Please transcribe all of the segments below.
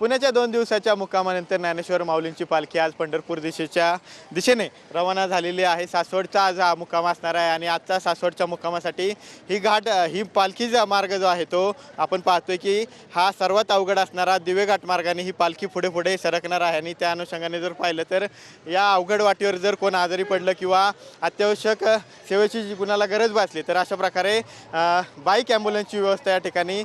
पुण्याच्या 2 दिवसाच्या मुक्कामानंतर ज्ञानेश्वर माऊलींची पालखी आज पंढरपूर दिशेने रवाना झालेली आहे। सासवडचा आज हा मुक्काम असणार आहे आणि आजचा सासवडच्या मुक्कामासाठी ही पालखीचा मार्ग जो आहे तो आपण पाहतोय की हा सर्वात अवघड असणारा दिवे घाट मार्गाने ही पालखी पुढे सरकणार आहे आणि त्या अनुषंगाने जर पाहिलं तर या अवघड वाटेवर जर कोण आजारी पडलं किंवा अत्यावश्यक सेवेची जी कुणाला गरज भासली तर अशा प्रकारे बाईक ॲम्ब्युलन्सची व्यवस्था या ठिकाणी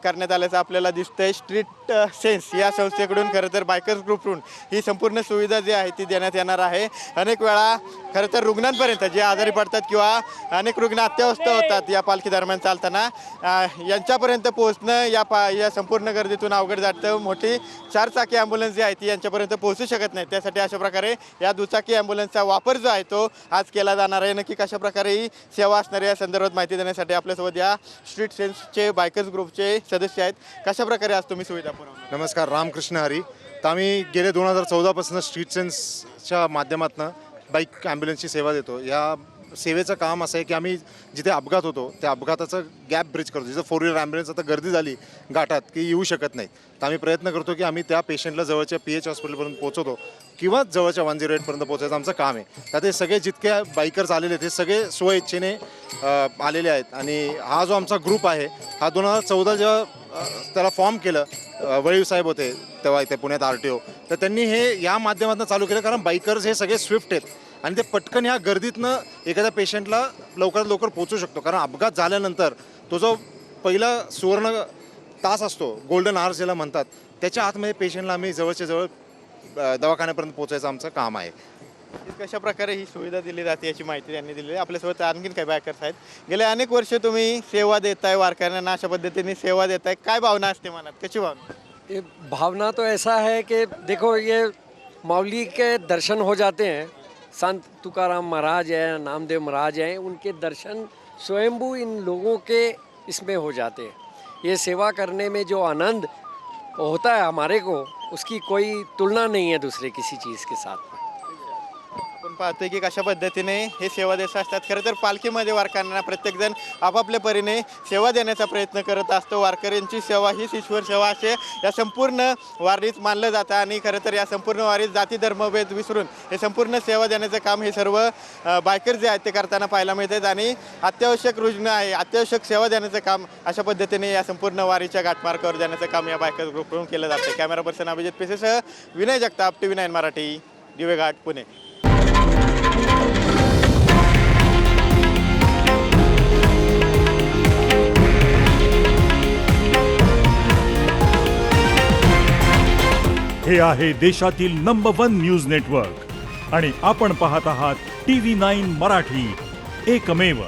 करण्यात आल्याचं आपल्याला दिसतंय। स्ट्रीट सेन्स या संस्थेकडून खरं तर बायकर्स ग्रुपकडून ही संपूर्ण सुविधा जी आहे ती देण्यात येणार आहे। अनेक वेळा खरं तर रुग्णांपर्यंत जे आजारी पडतात किंवा अनेक रुग्ण अत्यवस्थ होतात या पालखी दरम्यान चालताना यांच्यापर्यंत पोहोचणं या संपूर्ण गर्दीतून अवघड जातं। मोठी 4 चाकी ॲम्ब्युलन्स जी आहे ती यांच्यापर्यंत पोहोचू शकत नाही, त्यासाठी अशा प्रकारे या दुचाकी ॲम्ब्युलन्सचा वापर जो आहे तो आज केला जाणार आहे। नक्की कशा प्रकारे ही सेवा असणार या संदर्भात माहिती देण्यासाठी आपल्यासोबत या स्ट्रीट सेन्सचे बायकर्स ग्रुपचे सदस्य आहेत। कशा प्रकारे आज तुम्ही सुविधा पुरवणार? नमस्कार, रामकृष्ण हरी। तर आम्ही गेले 2014 पासून स्ट्रीट सेन्सच्या माध्यमातून बाईक ॲम्ब्युलन्सची सेवा देतो। या सेवेचं काम असं आहे की आम्ही जिथे अपघात होतो त्या अपघाताचं गॅप ब्रिज करतो। जिथं 4 व्हीलर ॲम्ब्युलन्स आता गर्दी झाली घाटात की येऊ शकत नाही, तर आम्ही प्रयत्न करतो की आम्ही त्या पेशंटला जवळच्या PH हॉस्पिटलपर्यंत पोहोचवतो किंवा जवळच्या 108पर्यंत पोहोचायचं आमचं काम आहे। त्यात हे सगळे जितके बाईकर्स आलेले आहेत ते सगळे स्वइच्छेने आलेले आहेत आणि हा जो आमचा ग्रुप आहे हा 2014 जेव्हा त्याला फॉर्म केलं, वळीव साहेब होते तेव्हा इथे पुण्यात RTO, तर त्यांनी हे या माध्यमातून चालू केलं कारण बाईकर्स हे सगळे स्विफ्ट आहेत आणि ते पटकन ह्या गर्दीतनं एखाद्या पेशंटला लवकरात लवकर पोहोचू शकतो। कारण अपघात झाल्यानंतर तो जो पहिला सुवर्ण तास असतो, गोल्डन आवर्स ज्याला म्हणतात, त्याच्या आतमध्ये पेशंटला आम्ही जवळच्या जवळ दवाखान्यापर्यंत पोहोचायचं आमचं काम आहे। कशा प्रकारे ही सुविधा दिली जाते याची माहिती त्यांनी दिली आहे। आपल्यासोबत आणखीन काही बायकर्स आहेत। गेले अनेक वर्ष तुम्ही सेवा देताय, वारकऱ्यांना अशा पद्धतीने सेवा देताय, काय भावना असते मनात, कशी भावना? ये भावना तो ऐसा है कि देखो, ये मौली के दर्शन हो जाते हैं। संत तुकाराम महाराज हैं, नामदेव महाराज हैं, उनके दर्शन स्वयंभू इन लोगों के इसमें हो जाते हैं। ये सेवा करने में जो आनंद होता है हमारे को, उसकी कोई तुलना नहीं है दूसरे किसी चीज़ के साथ में। आपण पाहतोय की कशा पद्धतीने हे सेवा देत असतात। खरं तर पालखीमध्ये वारकऱ्यांना प्रत्येकजण आपापल्या परीने सेवा देण्याचा प्रयत्न करत असतो। वारकऱ्यांची सेवा हीच ईश्वर सेवा असे या संपूर्ण वारीत मानलं जातं आणि खरं तर या संपूर्ण वारीत जाती धर्मभेद विसरून हे संपूर्ण सेवा देण्याचं काम हे सर्व बायकर जे आहेत ते करताना पाहायला मिळतात आणि अत्यावश्यक रुग्ण आहे, अत्यावश्यक सेवा देण्याचं काम अशा पद्धतीने या संपूर्ण वारीच्या घाटमार्गावर देण्याचं काम या बायकर ग्रुपकडून केलं जातं। कॅमेरा पर्सन अभिजित पेसेसह विनय जगताप, TV9 मराठी, दिवे घाट, पुणे। हे आहे देशातील नंबर 1 न्यूज नेटवर्क आणि आपण पाहत आहात TV9 मराठी, एकमेव।